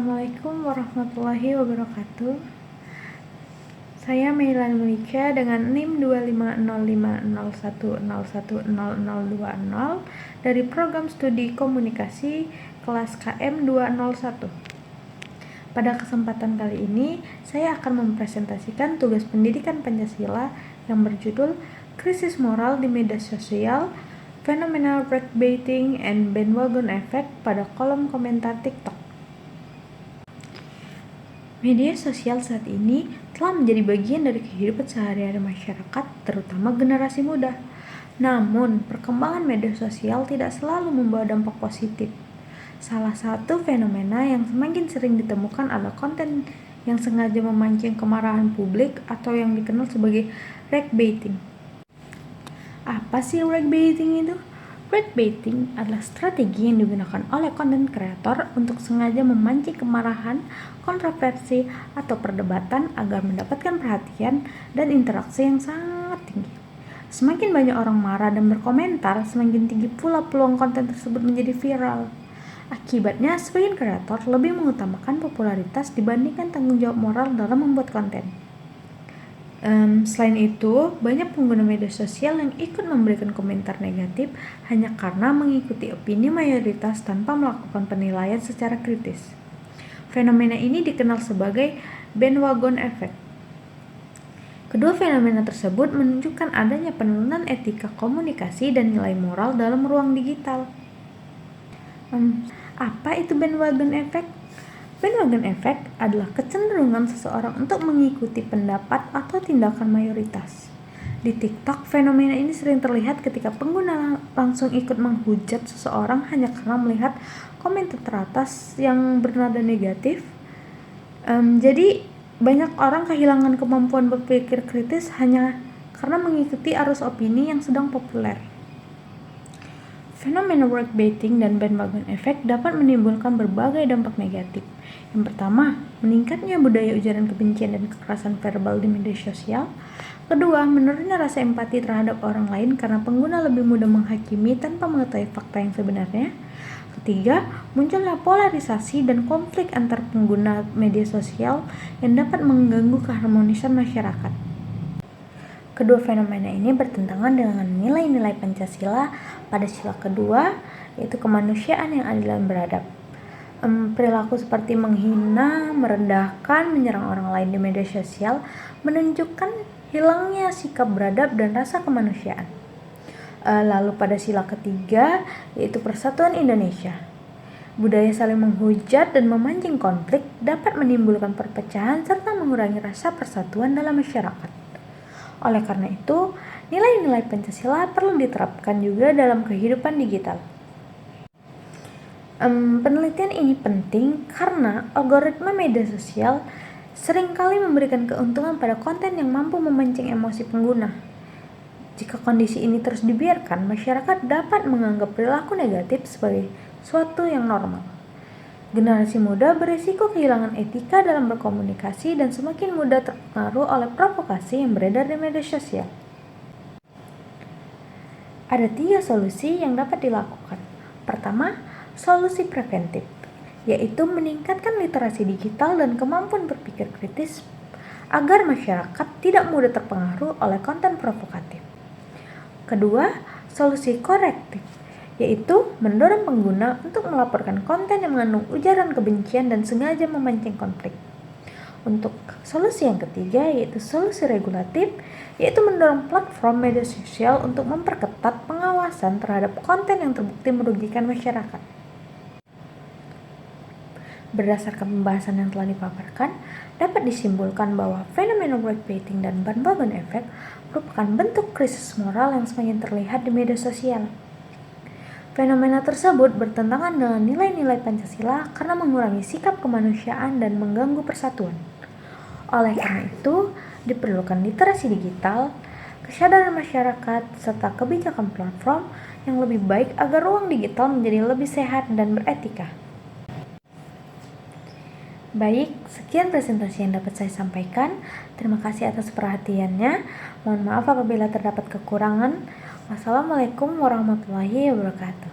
Assalamualaikum warahmatullahi wabarakatuh. Saya Mailan Mulika dengan NIM 25050101020 dari Program Studi Komunikasi kelas KM 201. Pada kesempatan kali ini, saya akan mempresentasikan tugas pendidikan Pancasila yang berjudul Krisis Moral di Media Sosial, Fenomena Breakbaiting and Bandwagon Effect pada kolom komentar TikTok. Media sosial saat ini telah menjadi bagian dari kehidupan sehari-hari masyarakat, terutama generasi muda. Namun, perkembangan media sosial tidak selalu membawa dampak positif. Salah satu fenomena yang semakin sering ditemukan adalah konten yang sengaja memancing kemarahan publik atau yang dikenal sebagai clickbaiting. Apa sih clickbaiting itu? Clickbaiting adalah strategi yang digunakan oleh konten kreator untuk sengaja memancing kemarahan, kontroversi, atau perdebatan agar mendapatkan perhatian dan interaksi yang sangat tinggi. Semakin banyak orang marah dan berkomentar, semakin tinggi pula peluang konten tersebut menjadi viral. Akibatnya, sebagian kreator lebih mengutamakan popularitas dibandingkan tanggung jawab moral dalam membuat konten. Selain itu, banyak pengguna media sosial yang ikut memberikan komentar negatif hanya karena mengikuti opini mayoritas tanpa melakukan penilaian secara kritis. Fenomena ini dikenal sebagai bandwagon effect. Kedua fenomena tersebut menunjukkan adanya penurunan etika komunikasi dan nilai moral dalam ruang digital. Apa itu bandwagon effect? Bandwagon effect adalah kecenderungan seseorang untuk mengikuti pendapat atau tindakan mayoritas. Di TikTok, fenomena ini sering terlihat ketika pengguna langsung ikut menghujat seseorang hanya karena melihat komentar teratas yang bernada negatif. Jadi, banyak orang kehilangan kemampuan berpikir kritis hanya karena mengikuti arus opini yang sedang populer. Fenomena clickbaiting dan bandwagon effect dapat menimbulkan berbagai dampak negatif. Yang pertama, meningkatnya budaya ujaran kebencian dan kekerasan verbal di media sosial. Kedua, menurunnya rasa empati terhadap orang lain karena pengguna lebih mudah menghakimi tanpa mengetahui fakta yang sebenarnya. Ketiga, munculnya polarisasi dan konflik antar pengguna media sosial yang dapat mengganggu keharmonisan masyarakat. Kedua fenomena ini bertentangan dengan nilai-nilai Pancasila pada sila kedua, yaitu kemanusiaan yang adil dan beradab. Perilaku seperti menghina, merendahkan, menyerang orang lain di media sosial menunjukkan hilangnya sikap beradab dan rasa kemanusiaan. Lalu pada sila ketiga, yaitu persatuan Indonesia. Budaya saling menghujat dan memancing konflik dapat menimbulkan perpecahan serta mengurangi rasa persatuan dalam masyarakat. Oleh karena itu, nilai-nilai Pancasila perlu diterapkan juga dalam kehidupan digital. Penelitian ini penting karena algoritma media sosial seringkali memberikan keuntungan pada konten yang mampu memancing emosi pengguna. Jika kondisi ini terus dibiarkan, masyarakat dapat menganggap perilaku negatif sebagai suatu yang normal. Generasi muda berisiko kehilangan etika dalam berkomunikasi dan semakin mudah terpengaruh oleh provokasi yang beredar di media sosial. Ada 3 solusi yang dapat dilakukan. Pertama, solusi preventif, yaitu meningkatkan literasi digital dan kemampuan berpikir kritis agar masyarakat tidak mudah terpengaruh oleh konten provokatif. Kedua, solusi korektif, yaitu mendorong pengguna untuk melaporkan konten yang mengandung ujaran kebencian dan sengaja memancing konflik. Untuk solusi yang ketiga, yaitu solusi regulatif, yaitu mendorong platform media sosial untuk memperketat pengawasan terhadap konten yang terbukti merugikan masyarakat. Berdasarkan pembahasan yang telah dipaparkan, dapat disimpulkan bahwa fenomena clickbaiting dan bandwagon effect merupakan bentuk krisis moral yang semakin terlihat di media sosial. Fenomena tersebut bertentangan dengan nilai-nilai Pancasila karena mengurangi sikap kemanusiaan dan mengganggu persatuan. Oleh karena itu, diperlukan literasi digital, kesadaran masyarakat, serta kebijakan platform yang lebih baik agar ruang digital menjadi lebih sehat dan beretika. Baik, sekian presentasi yang dapat saya sampaikan. Terima kasih atas perhatiannya. Mohon maaf apabila terdapat kekurangan. Wassalamualaikum warahmatullahi wabarakatuh.